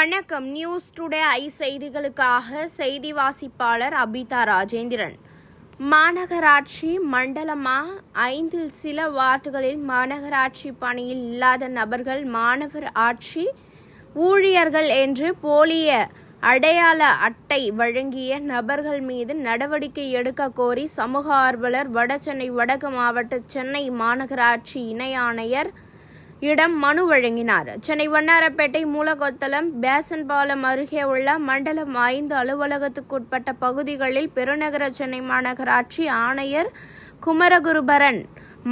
வணக்கம். News today I செய்திகளுக்காக செய்தி வாசிப்பாளர் அபிதா ராஜேந்திரன். மாநகராட்சி மண்டலமா 5 சில வார்டுகளில் மாநகராட்சி பணியில் இல்லாத நபர்கள் மாநகர் ஆட்சி ஊழியர்கள் என்று போலிய அடையாள அட்டை வழங்கிய நபர்கள் மீது நடவடிக்கை எடுக்க கோரி சமூக ஆர்வலர் வடசென்னை வடக்கு மாவட்ட சென்னை மாநகராட்சி இணை ஆணையர் இடம் மனு வழங்கினார். சென்னை வண்ணாரப்பேட்டை மூலக்கொத்தளம் பேசன் பாலம் அருகே உள்ள மண்டலம் 5 அலுவலகத்துக்குட்பட்ட பகுதிகளில் பெருநகர சென்னை மாநகராட்சி ஆணையர் குமரகுருபரன்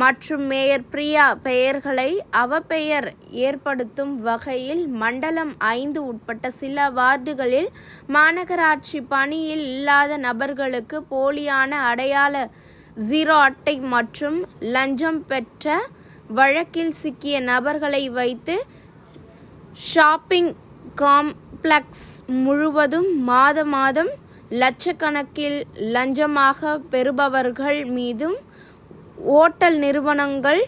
மற்றும் மேயர் பிரியா பெயர்களை அவப்பெயர் ஏற்படுத்தும் வகையில் மண்டலம் 5 உட்பட்ட சில வார்டுகளில் மாநகராட்சி பணியில் இல்லாத நபர்களுக்கு போலியான அடையாள 0 அட்டை மற்றும் லஞ்சம் பெற்ற வழக்கில் சிக்கிய நபர்களை வைத்து ஷாப்பிங் காம்ப்ளெக்ஸ் முழுவதும் மாதம் லட்சக்கணக்கில் லஞ்சமாக பெறுபவர்கள் மீதும் ஓட்டல் நிறுவனங்கள்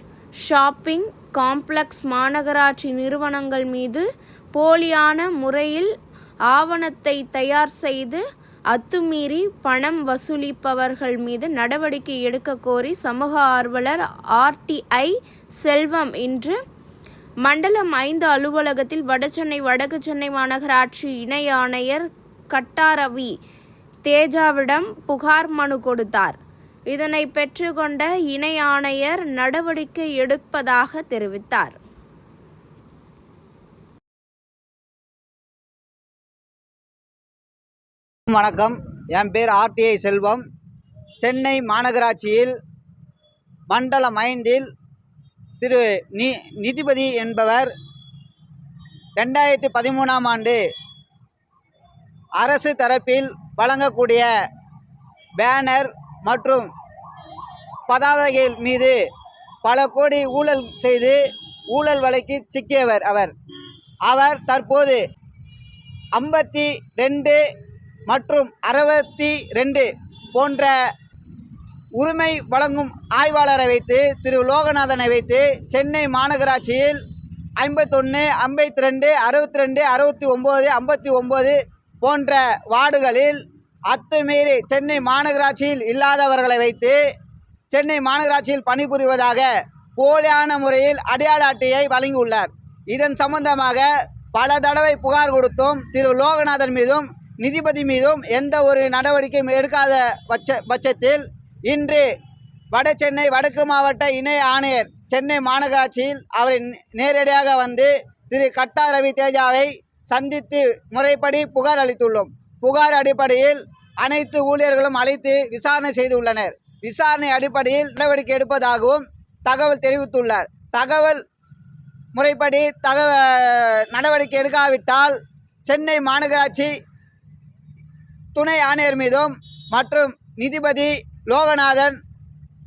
ஷாப்பிங் காம்ப்ளெக்ஸ் மாநகராட்சி நிறுவனங்கள் மீது போலியான முறையில் ஆவணத்தை தயார் செய்து அத்துமீறி பணம் வசூலிப்பவர்கள் மீது நடவடிக்கை எடுக்க கோரி சமூக ஆர்வலர் RTI செல்வம் இன்று மண்டலம் 5 அலுவலகத்தில் வடசென்னை வடக்கு சென்னை மாநகராட்சி இணை ஆணையர் கட்டாரவி தேஜாவிடம் புகார் மனு கொடுத்தார். இதனை பெற்றுக்கொண்ட இணை ஆணையர் நடவடிக்கை எடுப்பதாக தெரிவித்தார். வணக்கம். என் பேர் RTI செல்வம். சென்னை மாநகராட்சியில் மண்டலம் 5 திரு நிதிபதி என்பவர் 2013ஆம் ஆண்டு அரசு தரப்பில் வழங்கக்கூடிய பேனர் மற்றும் பதாகைகள் மீது பல கோடி ஊழல் செய்து ஊழல் வழக்கில் சிக்கியவர் அவர் தற்போது 52 மற்றும் 62 போன்ற உரிமை வழங்கும் ஆய்வாளரை வைத்து திரு லோகநாதனை வைத்து சென்னை மாநகராட்சியில் 51, 52, 62, 69, 59 போன்ற வார்டுகளில் அத்துமீறி சென்னை மாநகராட்சியில் இல்லாதவர்களை வைத்து சென்னை மாநகராட்சியில் பணிபுரிவதாக போலியான முறையில் அடையாள அட்டையை வழங்கியுள்ளார். இதன் சம்பந்தமாக பல தடவை புகார் கொடுத்தும் திரு லோகநாதன் மீதும் நிதிபதி மீதும் எந்த ஒரு நடவடிக்கையும் எடுக்காத பட்சத்தில் இன்று வட சென்னை வடக்கு மாவட்ட இணை ஆணையர் சென்னை மாநகராட்சியில் அவரை நேரடியாக வந்து திரு கட்டாரவி தேஜாவை சந்தித்து முறைப்படி புகார் அளித்துள்ளோம். புகார் அடிப்படையில் அனைத்து ஊழியர்களும் அழைத்து விசாரணை செய்துள்ளனர். விசாரணை அடிப்படையில் நடவடிக்கை எடுப்பதாகவும் தகவல் தெரிவித்துள்ளார். தகவல் முறைப்படி நடவடிக்கை எடுக்காவிட்டால் சென்னை மாநகராட்சி துணை ஆணையர் மீதும் மற்றும் நிதிபதி லோகநாதன்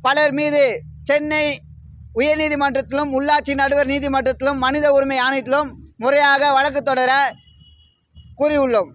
பலர் மீது சென்னை உயர்நீதிமன்றத்திலும் உள்ளாட்சி நடுவர் நீதிமன்றத்திலும் மனித உரிமை ஆணையத்திலும் முறையாக வழக்கு தொடர கூறியுள்ளோம்.